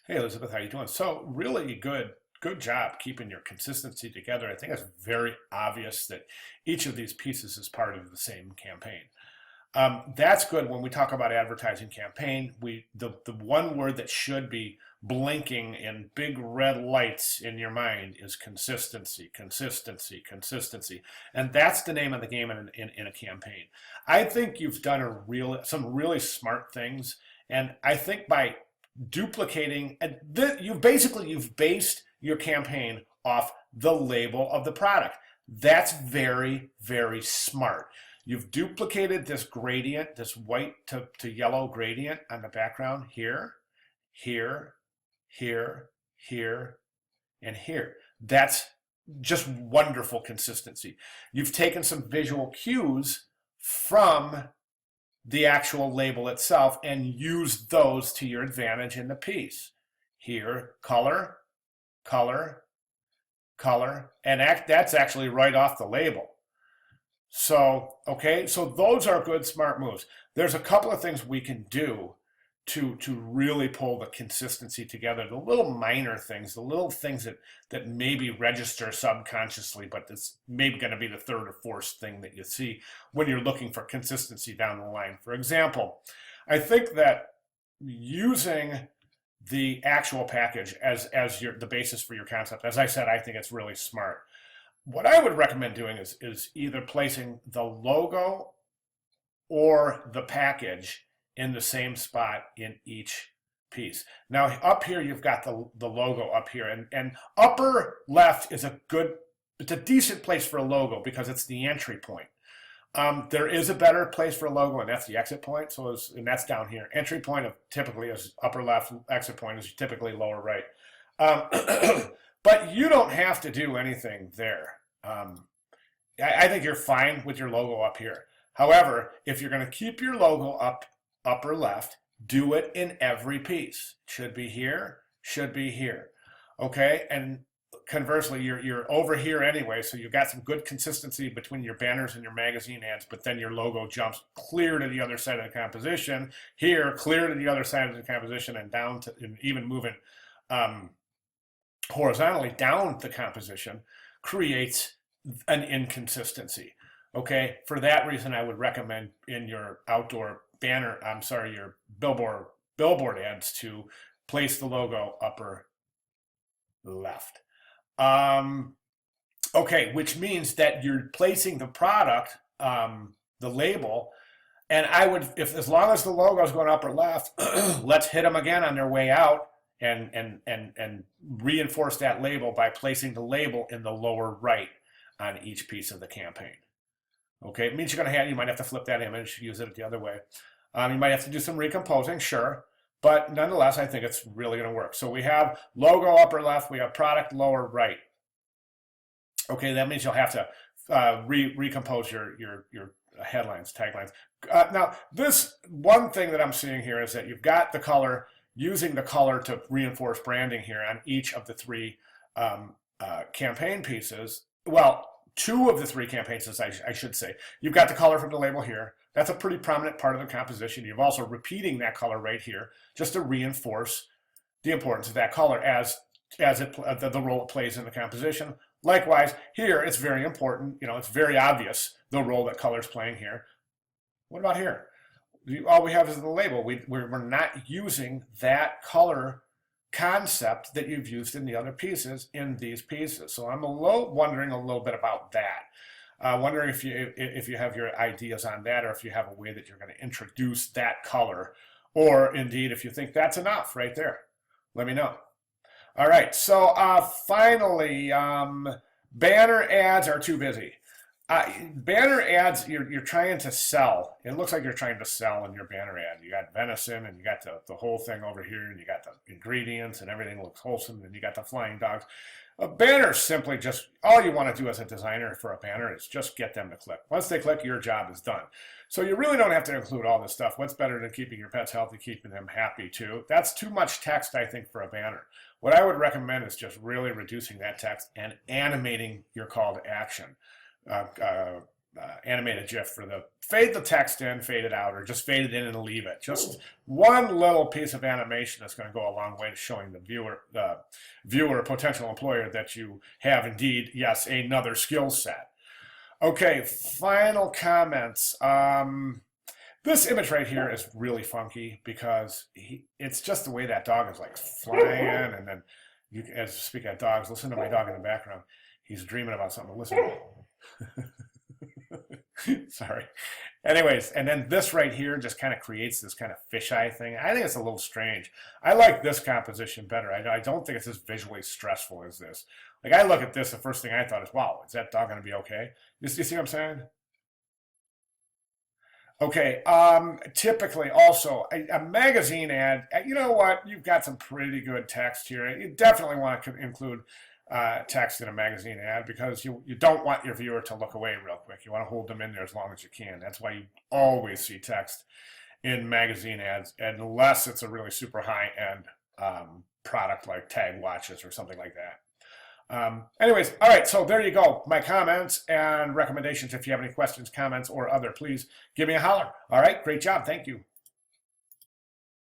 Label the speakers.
Speaker 1: Hey Elizabeth, how you doing? So really good job keeping your consistency together. I think it's very obvious that each of these pieces is part of the same campaign. That's good when we talk about advertising campaign. The one word that should be blinking in big red lights in your mind is consistency, consistency, consistency, and that's the name of the game in a campaign. I think you've done some really smart things, and I think by duplicating, and you've based your campaign off the label of the product. That's very smart. You've duplicated this gradient, this white to yellow gradient on the background here, here, here, here, and here. That's just wonderful consistency. You've taken some visual cues from the actual label itself and used those to your advantage in the piece. Here, color, color, color, and that's actually right off the label. So, okay, so those are good, smart moves. There's a couple of things we can do to really pull the consistency together. The little minor things, the little things that maybe register subconsciously, but it's maybe going to be the third or fourth thing that you see when you're looking for consistency down the line. For example, I think that using the actual package as the basis for your concept, as I said, I think it's really smart. What I would recommend doing is either placing the logo or the package in the same spot in each piece. Now up here you've got the logo up here, and upper left is it's a decent place for a logo because it's the entry point. There is a better place for a logo, and that's the exit point. And that's down here. Entry point typically is upper left. Exit point is typically lower right. But you don't have to do anything there. I think you're fine with your logo up here. However, if you're going to keep your logo up upper left, do it in every piece. Should be here, should be here. Okay, and conversely, you're over here anyway, so you've got some good consistency between your banners and your magazine ads, but then your logo jumps clear to the other side of the composition. Here, clear to the other side of the composition, and down to, and even moving horizontally down the composition creates an inconsistency. Okay, for that reason, I would recommend in your outdoor your billboard ads to place the logo upper left. Okay, which means that you're placing the product, the label, and I would, if as long as the logo is going upper left, let's hit them again on their way out and reinforce that label by placing the label in the lower right on each piece of the campaign. Okay, it means you might have to flip that image, use it the other way. You might have to do some recomposing, sure, but nonetheless, I think it's really going to work. So we have logo upper left, we have product lower right. Okay, that means you'll have to recompose your headlines, taglines. Now, this one thing that I'm seeing here is that you've got the color, using the color to reinforce branding here on each of the three campaign pieces. Well, two of the three campaigns, I should say. You've got the color from the label here. That's a pretty prominent part of the composition. You've also repeating that color right here just to reinforce the importance of that color as the role it plays in the composition. Likewise, here it's very important. It's very obvious the role that color is playing here. What about here? All we have is the label. We're not using that color concept that you've used in the other pieces in these pieces. So I'm wondering a little bit about that. Wondering if you have your ideas on that, or if you have a way that you're going to introduce that color, or indeed if you think that's enough right there. Let me know. All right, so finally, banner ads are too busy. Banner ads, you're trying to sell. It looks like you're trying to sell in your banner ad. You got venison, and you got the whole thing over here, and you got the ingredients, and everything looks wholesome, and you got the flying dogs. A banner simply just, all you want to do as a designer for a banner is just get them to click. Once they click, your job is done. So you really don't have to include all this stuff. What's better than keeping your pets healthy, keeping them happy too? That's too much text, I think, for a banner. What I would recommend is just really reducing that text and animating your call to action. animated GIF for the fade the text in, fade it out, or just fade it in and leave it. Just one little piece of animation that's going to go a long way to showing the viewer, potential employer, that you have indeed, yes, another skill set. Okay, final comments. This image right here is really funky because it's just the way that dog is like flying, and then you, as speaking of dogs, listen to my dog in the background. He's dreaming about something. Listen. Sorry. Anyways, and then this right here just kind of creates this kind of fisheye thing. I think it's a little strange. I like this composition better. I don't think it's as visually stressful as this. Like, I look at this, the first thing I thought is, wow, is that dog going to be okay? You see what I'm saying? Okay, typically also a magazine ad, you know what, you've got some pretty good text here. You definitely want to include text in a magazine ad because you don't want your viewer to look away real quick. You want to hold them in there as long as you can. That's why you always see text in magazine ads, unless it's a really super high-end product like Tag watches or something like that. Anyways, all right, so there you go. My comments and recommendations. If you have any questions, comments, or other, please give me a holler. All right, great job. Thank you.